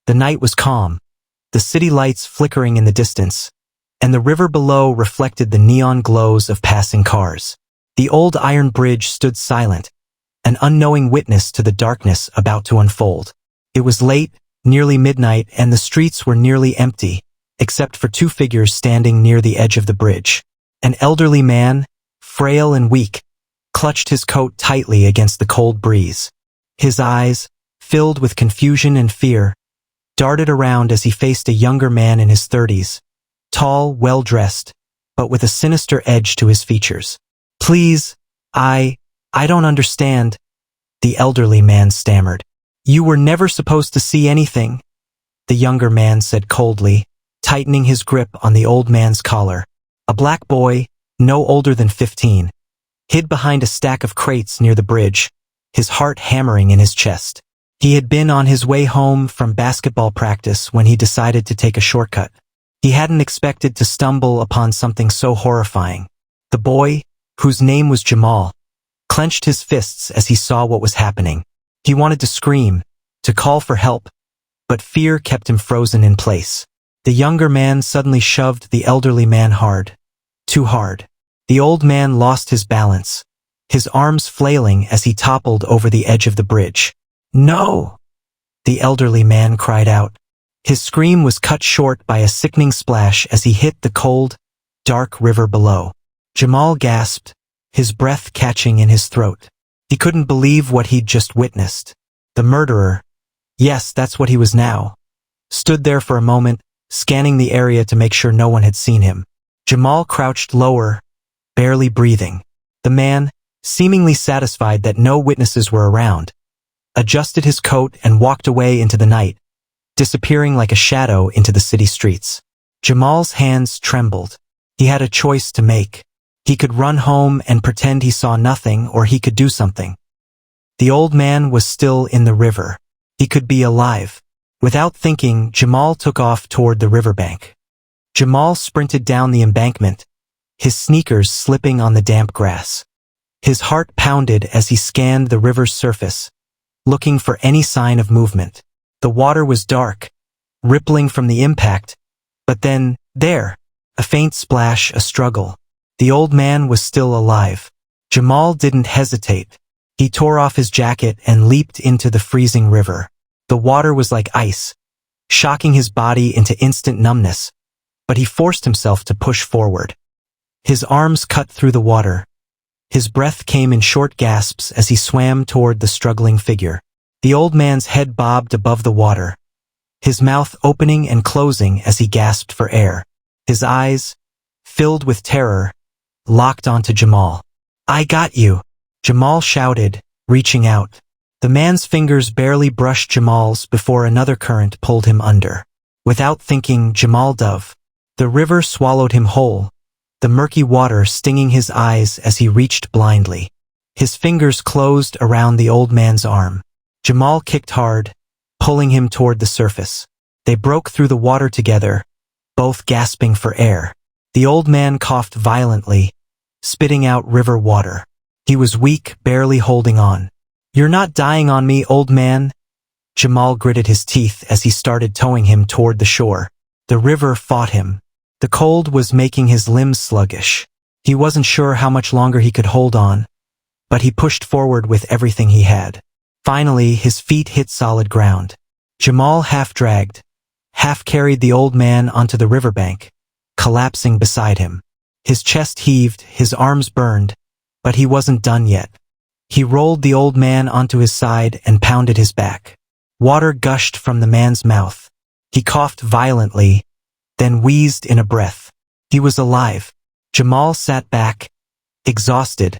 The night was calm, the city lights flickering in the distance, and the river below reflected the neon glows of passing cars. The old iron bridge stood silent, an unknowing witness to the darkness about to unfold. It was late, nearly midnight, and the streets were nearly empty, except for two figures standing near the edge of the bridge. An elderly man, frail and weak, clutched his coat tightly against the cold breeze. His eyes, filled with confusion and fear, darted around as he faced a younger man in his 30s, tall, well-dressed, but with a sinister edge to his features. "Please, I don't understand," the elderly man stammered. "You were never supposed to see anything," the younger man said coldly, tightening his grip on the old man's collar. A black boy, no older than 15, hid behind a stack of crates near the bridge, his heart hammering in his chest. He had been on his way home from basketball practice when he decided to take a shortcut. He hadn't expected to stumble upon something so horrifying. The boy, whose name was Jamal, clenched his fists as he saw what was happening. He wanted to scream, to call for help, but fear kept him frozen in place. The younger man suddenly shoved the elderly man hard. Too hard. The old man lost his balance, his arms flailing as he toppled over the edge of the bridge. "No!" the elderly man cried out. His scream was cut short by a sickening splash as he hit the cold, dark river below. Jamal gasped, his breath catching in his throat. He couldn't believe what he'd just witnessed. The murderer, yes, that's what he was now, stood there for a moment, scanning the area to make sure no one had seen him. Jamal crouched lower, barely breathing. The man, seemingly satisfied that no witnesses were around, adjusted his coat and walked away into the night, disappearing like a shadow into the city streets. Jamal's hands trembled. He had a choice to make. He could run home and pretend he saw nothing, or he could do something. The old man was still in the river. He could be alive. Without thinking, Jamal took off toward the riverbank. Jamal sprinted down the embankment, his sneakers slipping on the damp grass. His heart pounded as he scanned the river's surface, looking for any sign of movement. The water was dark, rippling from the impact, but then, there, a faint splash, a struggle. The old man was still alive. Jamal didn't hesitate. He tore off his jacket and leaped into the freezing river. The water was like ice, shocking his body into instant numbness, but he forced himself to push forward. His arms cut through the water. His breath came in short gasps as he swam toward the struggling figure. The old man's head bobbed above the water, his mouth opening and closing as he gasped for air. His eyes, filled with terror, locked onto Jamal. "I got you," Jamal shouted, reaching out. The man's fingers barely brushed Jamal's before another current pulled him under. Without thinking, Jamal dove. The river swallowed him whole, the murky water stinging his eyes as he reached blindly. His fingers closed around the old man's arm. Jamal kicked hard, pulling him toward the surface. They broke through the water together, both gasping for air. The old man coughed violently, spitting out river water. He was weak, barely holding on. "You're not dying on me, old man." Jamal gritted his teeth as he started towing him toward the shore. The river fought him. The cold was making his limbs sluggish. He wasn't sure how much longer he could hold on, but he pushed forward with everything he had. Finally, his feet hit solid ground. Jamal half-dragged, half-carried the old man onto the riverbank, collapsing beside him. His chest heaved, his arms burned, but he wasn't done yet. He rolled the old man onto his side and pounded his back. Water gushed from the man's mouth. He coughed violently, then wheezed in a breath. He was alive. Jamal sat back, exhausted,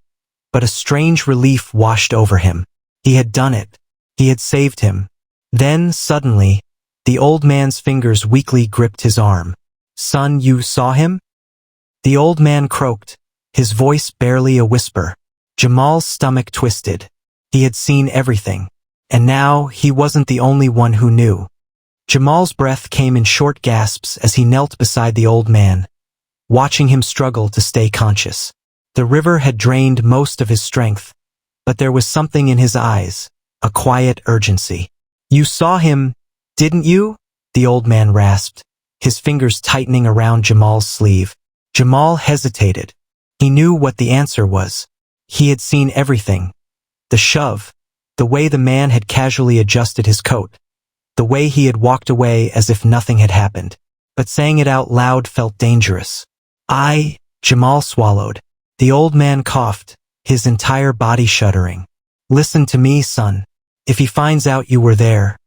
but a strange relief washed over him. He had done it. He had saved him. Then, suddenly, the old man's fingers weakly gripped his arm. "Son, you saw him?" The old man croaked, his voice barely a whisper. Jamal's stomach twisted. He had seen everything. And now, he wasn't the only one who knew. Jamal's breath came in short gasps as he knelt beside the old man, watching him struggle to stay conscious. The river had drained most of his strength, but there was something in his eyes, a quiet urgency. "You saw him," Didn't you? The old man rasped, his fingers tightening around Jamal's sleeve. Jamal hesitated. He knew what the answer was. He had seen everything. The shove, the way the man had casually adjusted his coat, the way he had walked away as if nothing had happened. But saying it out loud felt dangerous. Jamal swallowed. The old man coughed, his entire body shuddering. Listen to me, son. If he finds out you were there,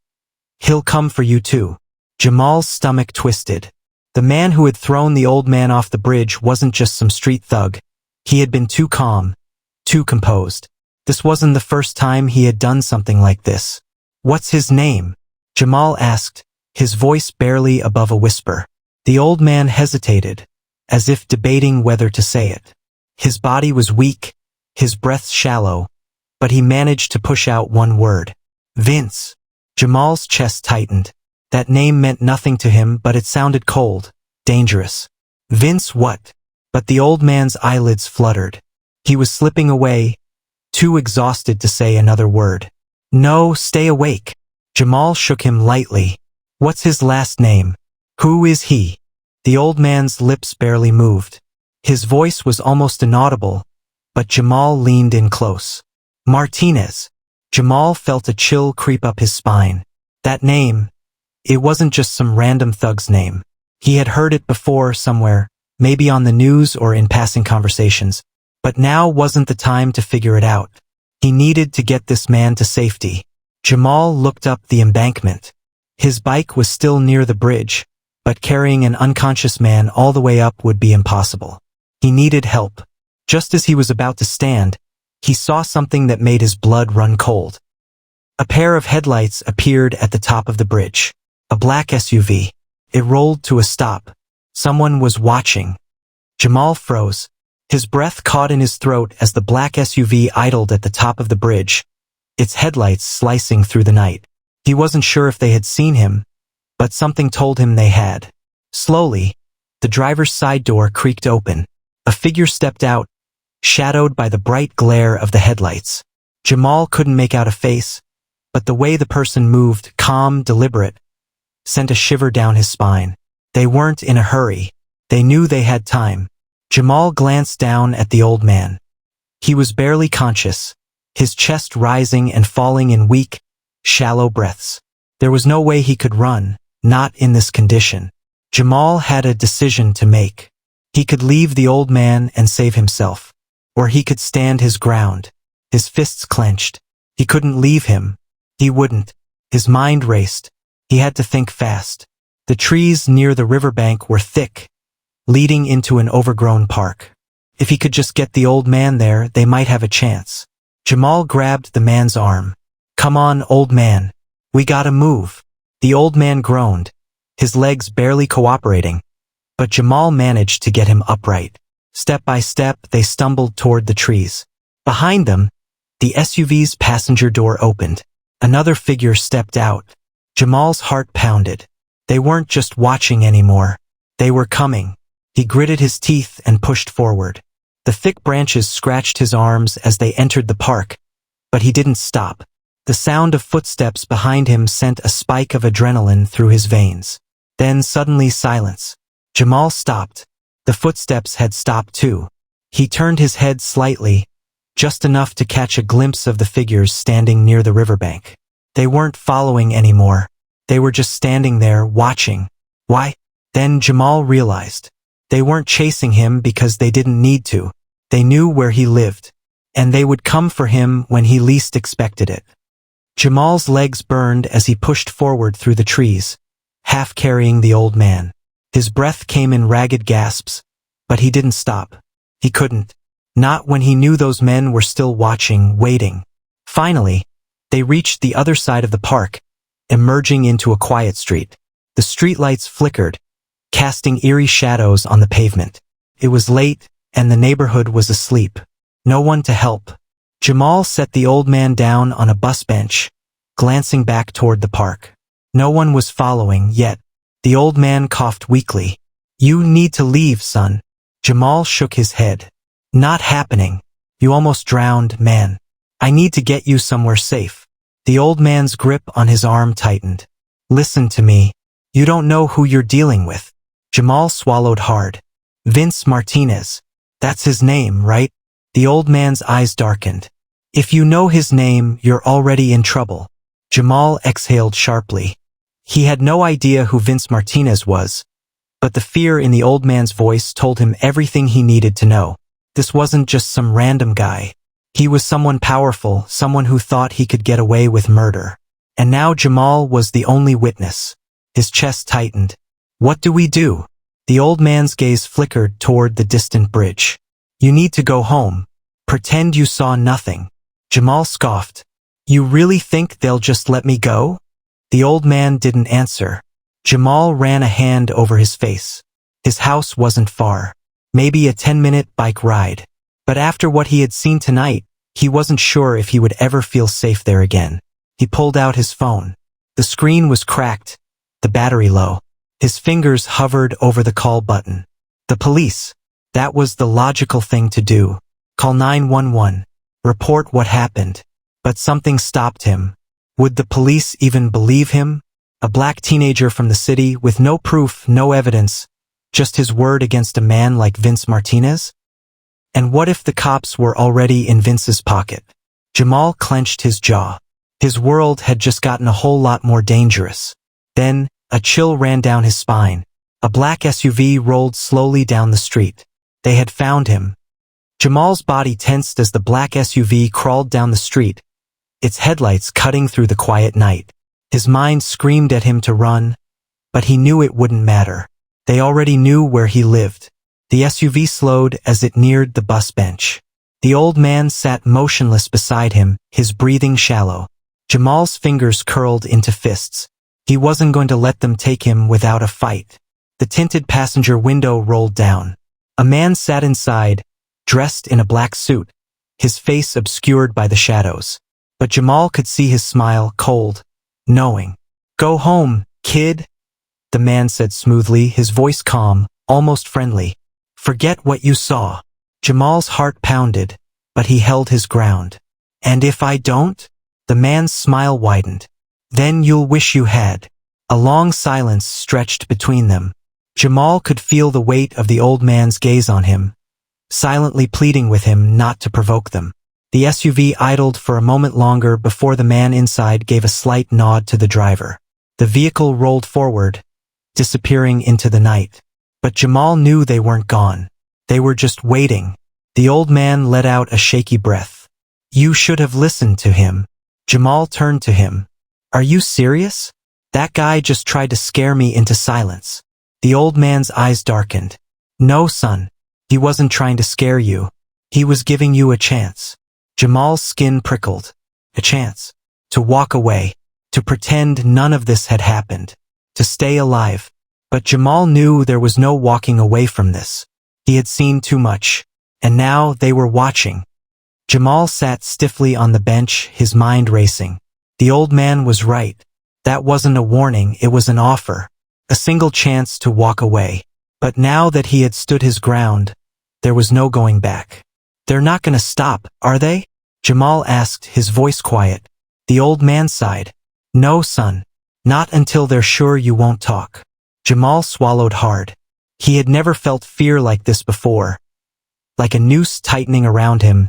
he'll come for you too. Jamal's stomach twisted. The man who had thrown the old man off the bridge wasn't just some street thug. He had been too calm, too composed. This wasn't the first time he had done something like this. What's his name? Jamal asked, his voice barely above a whisper. The old man hesitated, as if debating whether to say it. His body was weak, his breath shallow, but he managed to push out one word. Vince. Jamal's chest tightened. That name meant nothing to him, but it sounded cold, dangerous. Vince what? But the old man's eyelids fluttered. He was slipping away, too exhausted to say another word. No, stay awake. Jamal shook him lightly. What's his last name? Who is he? The old man's lips barely moved. His voice was almost inaudible, but Jamal leaned in close. Martinez. Jamal felt a chill creep up his spine. That name, it wasn't just some random thug's name. He had heard it before somewhere, maybe on the news or in passing conversations. But now wasn't the time to figure it out. He needed to get this man to safety. Jamal looked up the embankment. His bike was still near the bridge, but carrying an unconscious man all the way up would be impossible. He needed help. Just as he was about to stand, he saw something that made his blood run cold. A pair of headlights appeared at the top of the bridge. A black SUV. It rolled to a stop. Someone was watching. Jamal froze. His breath caught in his throat as the black SUV idled at the top of the bridge, its headlights slicing through the night. He wasn't sure if they had seen him, but something told him they had. Slowly, the driver's side door creaked open. A figure stepped out, shadowed by the bright glare of the headlights. Jamal couldn't make out a face, but the way the person moved, calm, deliberate, sent a shiver down his spine. They weren't in a hurry. They knew they had time. Jamal glanced down at the old man. He was barely conscious, his chest rising and falling in weak, shallow breaths. There was no way he could run, not in this condition. Jamal had a decision to make. He could leave the old man and save himself, or he could stand his ground. His fists clenched. He couldn't leave him. He wouldn't. His mind raced. He had to think fast. The trees near the riverbank were thick, leading into an overgrown park. If he could just get the old man there, they might have a chance. Jamal grabbed the man's arm. Come on, old man. We gotta move. The old man groaned, his legs barely cooperating, but Jamal managed to get him upright. Step by step, they stumbled toward the trees. Behind them, the SUV's passenger door opened. Another figure stepped out. Jamal's heart pounded. They weren't just watching anymore. They were coming. He gritted his teeth and pushed forward. The thick branches scratched his arms as they entered the park, but he didn't stop. The sound of footsteps behind him sent a spike of adrenaline through his veins. Then suddenly silence. Jamal stopped. The footsteps had stopped too. He turned his head slightly, just enough to catch a glimpse of the figures standing near the riverbank. They weren't following anymore. They were just standing there, watching. Why? Then Jamal realized. They weren't chasing him because they didn't need to. They knew where he lived, and they would come for him when he least expected it. Jamal's legs burned as he pushed forward through the trees, half carrying the old man. His breath came in ragged gasps, but he didn't stop. He couldn't. Not when he knew those men were still watching, waiting. Finally, they reached the other side of the park, emerging into a quiet street. The streetlights flickered, casting eerie shadows on the pavement. It was late, and the neighborhood was asleep. No one to help. Jamal set the old man down on a bus bench, glancing back toward the park. No one was following yet. The old man coughed weakly. You need to leave, son. Jamal shook his head. Not happening. You almost drowned, man. I need to get you somewhere safe. The old man's grip on his arm tightened. Listen to me. You don't know who you're dealing with. Jamal swallowed hard. Vince Martinez. That's his name, right? The old man's eyes darkened. If you know his name, you're already in trouble. Jamal exhaled sharply. He had no idea who Vince Martinez was, but the fear in the old man's voice told him everything he needed to know. This wasn't just some random guy. He was someone powerful, someone who thought he could get away with murder. And now Jamal was the only witness. His chest tightened. What do we do? The old man's gaze flickered toward the distant bridge. You need to go home. Pretend you saw nothing. Jamal scoffed. You really think they'll just let me go? The old man didn't answer. Jamal ran a hand over his face. His house wasn't far. Maybe a 10-minute bike ride. But after what he had seen tonight, he wasn't sure if he would ever feel safe there again. He pulled out his phone. The screen was cracked, the battery low. His fingers hovered over the call button. The police. That was the logical thing to do. Call 911. Report what happened. But something stopped him. Would the police even believe him? A black teenager from the city with no proof, no evidence, just his word against a man like Vince Martinez? And what if the cops were already in Vince's pocket? Jamal clenched his jaw. His world had just gotten a whole lot more dangerous. Then, a chill ran down his spine. A black SUV rolled slowly down the street. They had found him. Jamal's body tensed as the black SUV crawled down the street, its headlights cutting through the quiet night. His mind screamed at him to run, but he knew it wouldn't matter. They already knew where he lived. The SUV slowed as it neared the bus bench. The old man sat motionless beside him, his breathing shallow. Jamal's fingers curled into fists. He wasn't going to let them take him without a fight. The tinted passenger window rolled down. A man sat inside, dressed in a black suit, his face obscured by the shadows. But Jamal could see his smile, cold, knowing. Go home, kid, the man said smoothly, his voice calm, almost friendly. Forget what you saw. Jamal's heart pounded, but he held his ground. And if I don't? The man's smile widened. Then you'll wish you had. A long silence stretched between them. Jamal could feel the weight of the old man's gaze on him, silently pleading with him not to provoke them. The SUV idled for a moment longer before the man inside gave a slight nod to the driver. The vehicle rolled forward, disappearing into the night. But Jamal knew they weren't gone. They were just waiting. The old man let out a shaky breath. You should have listened to him. Jamal turned to him. Are you serious? That guy just tried to scare me into silence. The old man's eyes darkened. No, son. He wasn't trying to scare you. He was giving you a chance. Jamal's skin prickled. A chance. To walk away. To pretend none of this had happened. To stay alive. But Jamal knew there was no walking away from this. He had seen too much. And now they were watching. Jamal sat stiffly on the bench, his mind racing. The old man was right. That wasn't a warning, it was an offer. A single chance to walk away. But now that he had stood his ground, there was no going back. They're not gonna stop, are they? Jamal asked, his voice quiet. The old man sighed. No, son. Not until they're sure you won't talk. Jamal swallowed hard. He had never felt fear like this before. Like a noose tightening around him,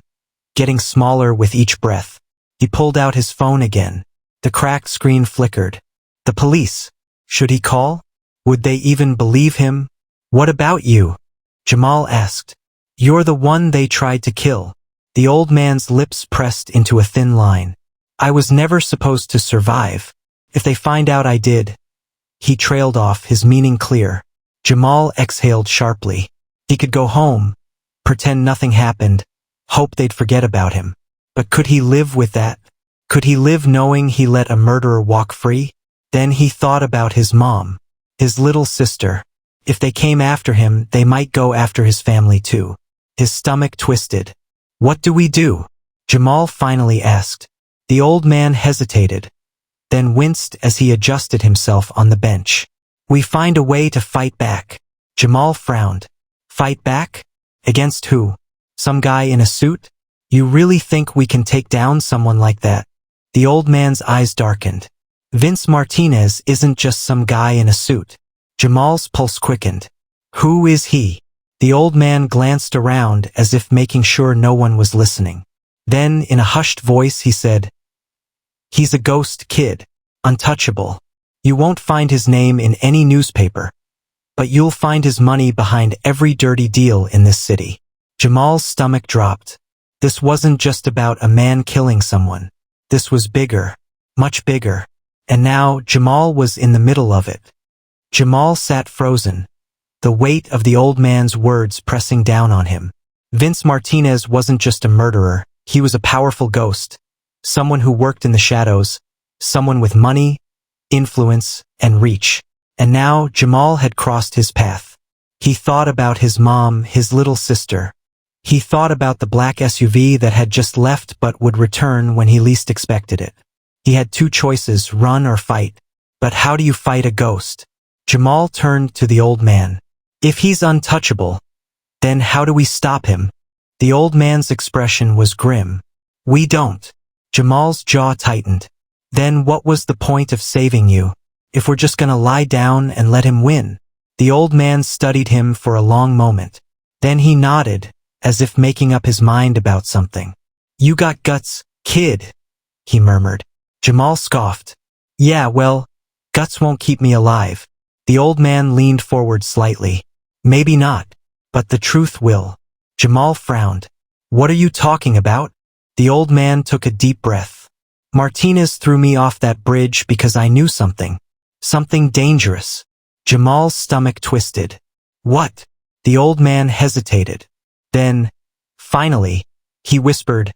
getting smaller with each breath. He pulled out his phone again. The cracked screen flickered. The police. Should he call? Would they even believe him? What about you? Jamal asked. You're the one they tried to kill. The old man's lips pressed into a thin line. I was never supposed to survive. If they find out I did. He trailed off, his meaning clear. Jamal exhaled sharply. He could go home, pretend nothing happened, hope they'd forget about him. But could he live with that? Could he live knowing he let a murderer walk free? Then he thought about his mom, his little sister. If they came after him, they might go after his family too. His stomach twisted. What do we do? Jamal finally asked. The old man hesitated, then winced as he adjusted himself on the bench. We find a way to fight back. Jamal frowned. Fight back? Against who? Some guy in a suit? You really think we can take down someone like that? The old man's eyes darkened. Vince Martinez isn't just some guy in a suit. Jamal's pulse quickened. Who is he? The old man glanced around as if making sure no one was listening. Then, in a hushed voice, he said, "He's a ghost kid, untouchable. You won't find his name in any newspaper, but you'll find his money behind every dirty deal in this city." Jamal's stomach dropped. This wasn't just about a man killing someone. This was bigger, much bigger. And now Jamal was in the middle of it. Jamal sat frozen, the weight of the old man's words pressing down on him. Vince Martinez wasn't just a murderer, he was a powerful ghost. Someone who worked in the shadows, someone with money, influence, and reach. And now Jamal had crossed his path. He thought about his mom, his little sister. He thought about the black SUV that had just left but would return when he least expected it. He had two choices, run or fight. But how do you fight a ghost? Jamal turned to the old man. If he's untouchable, then how do we stop him? The old man's expression was grim. We don't. Jamal's jaw tightened. Then what was the point of saving you, if we're just gonna lie down and let him win? The old man studied him for a long moment. Then he nodded, as if making up his mind about something. You got guts, kid, he murmured. Jamal scoffed. Yeah, well, guts won't keep me alive. The old man leaned forward slightly. Maybe not, but the truth will. Jamal frowned. What are you talking about? The old man took a deep breath. Martinez threw me off that bridge because I knew something. Something dangerous. Jamal's stomach twisted. What? The old man hesitated. Then, finally, he whispered,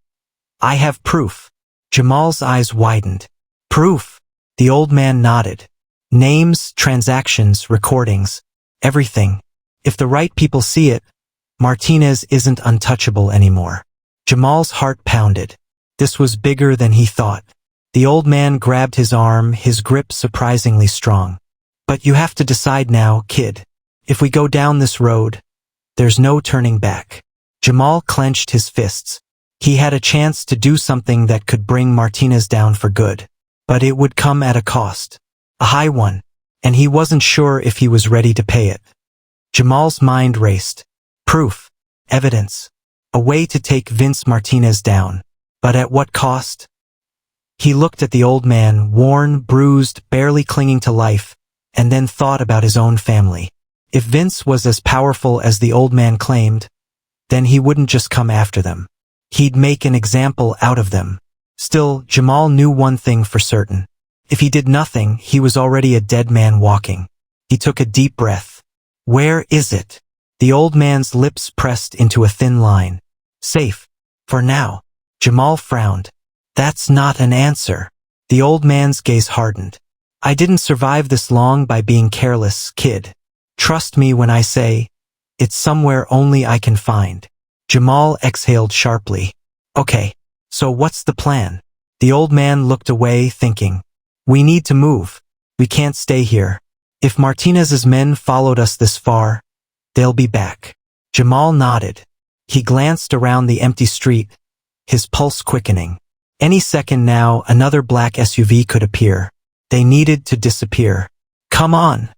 I have proof. Jamal's eyes widened. Proof? The old man nodded. Names, transactions, recordings, everything. If the right people see it, Martinez isn't untouchable anymore. Jamal's heart pounded. This was bigger than he thought. The old man grabbed his arm, his grip surprisingly strong. But you have to decide now, kid. If we go down this road, there's no turning back. Jamal clenched his fists. He had a chance to do something that could bring Martinez down for good. But it would come at a cost. A high one. And he wasn't sure if he was ready to pay it. Jamal's mind raced. Proof. Evidence. A way to take Vince Martinez down. But at what cost? He looked at the old man, worn, bruised, barely clinging to life, and then thought about his own family. If Vince was as powerful as the old man claimed, then he wouldn't just come after them. He'd make an example out of them. Still, Jamal knew one thing for certain. If he did nothing, he was already a dead man walking. He took a deep breath. Where is it? The old man's lips pressed into a thin line. Safe. For now. Jamal frowned. That's not an answer. The old man's gaze hardened. I didn't survive this long by being careless, kid. Trust me when I say, it's somewhere only I can find. Jamal exhaled sharply. Okay, so what's the plan? The old man looked away, thinking. We need to move. We can't stay here. If Martinez's men followed us this far, they'll be back. Jamal nodded. He glanced around the empty street, his pulse quickening. Any second now, another black SUV could appear. They needed to disappear. Come on,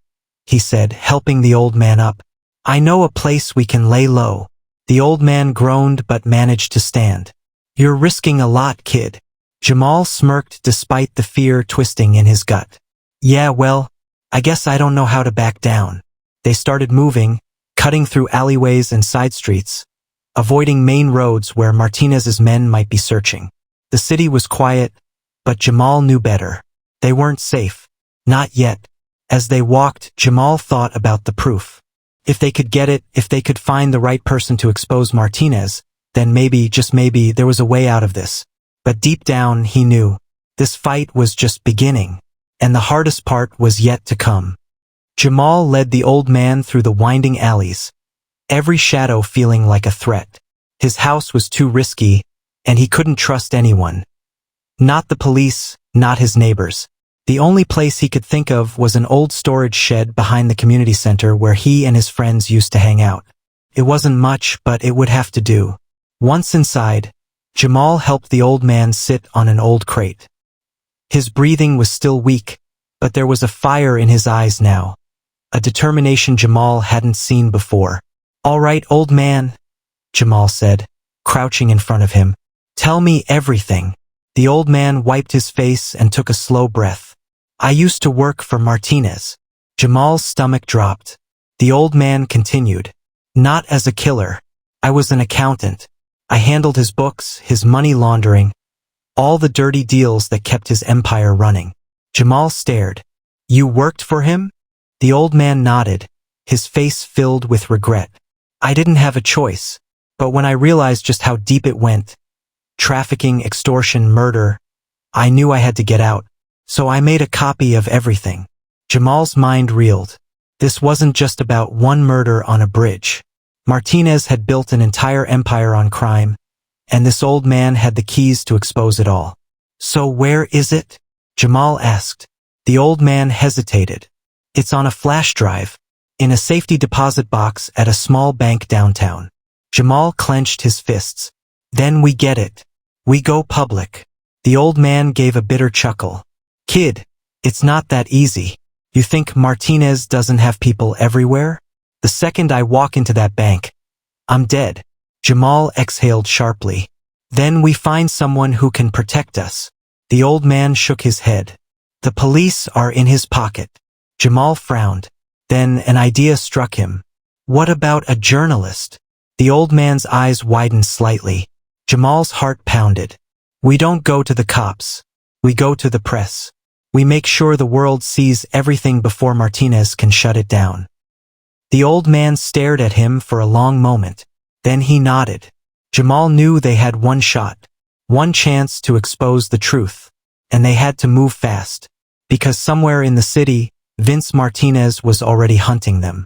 he said, helping the old man up. I know a place we can lay low. The old man groaned but managed to stand. You're risking a lot, kid. Jamal smirked despite the fear twisting in his gut. Yeah, well, I guess I don't know how to back down. They started moving, cutting through alleyways and side streets, avoiding main roads where Martinez's men might be searching. The city was quiet, but Jamal knew better. They weren't safe. Not yet. As they walked, Jamal thought about the proof. If they could get it, if they could find the right person to expose Martinez, then maybe, just maybe, there was a way out of this. But deep down, he knew. This fight was just beginning. And the hardest part was yet to come. Jamal led the old man through the winding alleys, every shadow feeling like a threat. His house was too risky, and he couldn't trust anyone. Not the police, not his neighbors. The only place he could think of was an old storage shed behind the community center where he and his friends used to hang out. It wasn't much, but it would have to do. Once inside, Jamal helped the old man sit on an old crate. His breathing was still weak, but there was a fire in his eyes now, a determination Jamal hadn't seen before. "All right, old man," Jamal said, crouching in front of him. "Tell me everything." The old man wiped his face and took a slow breath. "I used to work for Martinez." Jamal's stomach dropped. The old man continued. "Not as a killer. I was an accountant. I handled his books, his money laundering, all the dirty deals that kept his empire running." Jamal stared. "You worked for him?" The old man nodded, his face filled with regret. "I didn't have a choice, but when I realized just how deep it went, trafficking, extortion, murder, I knew I had to get out. So I made a copy of everything." Jamal's mind reeled. This wasn't just about one murder on a bridge. Martinez had built an entire empire on crime, and this old man had the keys to expose it all. "So where is it?" Jamal asked. The old man hesitated. "It's on a flash drive, in a safety deposit box at a small bank downtown." Jamal clenched his fists. "Then we get it. We go public." The old man gave a bitter chuckle. "Kid, it's not that easy. You think Martinez doesn't have people everywhere? The second I walk into that bank, I'm dead." Jamal exhaled sharply. "Then we find someone who can protect us." The old man shook his head. "The police are in his pocket." Jamal frowned. Then an idea struck him. "What about a journalist?" The old man's eyes widened slightly. Jamal's heart pounded. "We don't go to the cops. We go to the press. We make sure the world sees everything before Martinez can shut it down." The old man stared at him for a long moment. Then he nodded. Jamal knew they had one shot, one chance to expose the truth, and they had to move fast, because somewhere in the city, Vince Martinez was already hunting them.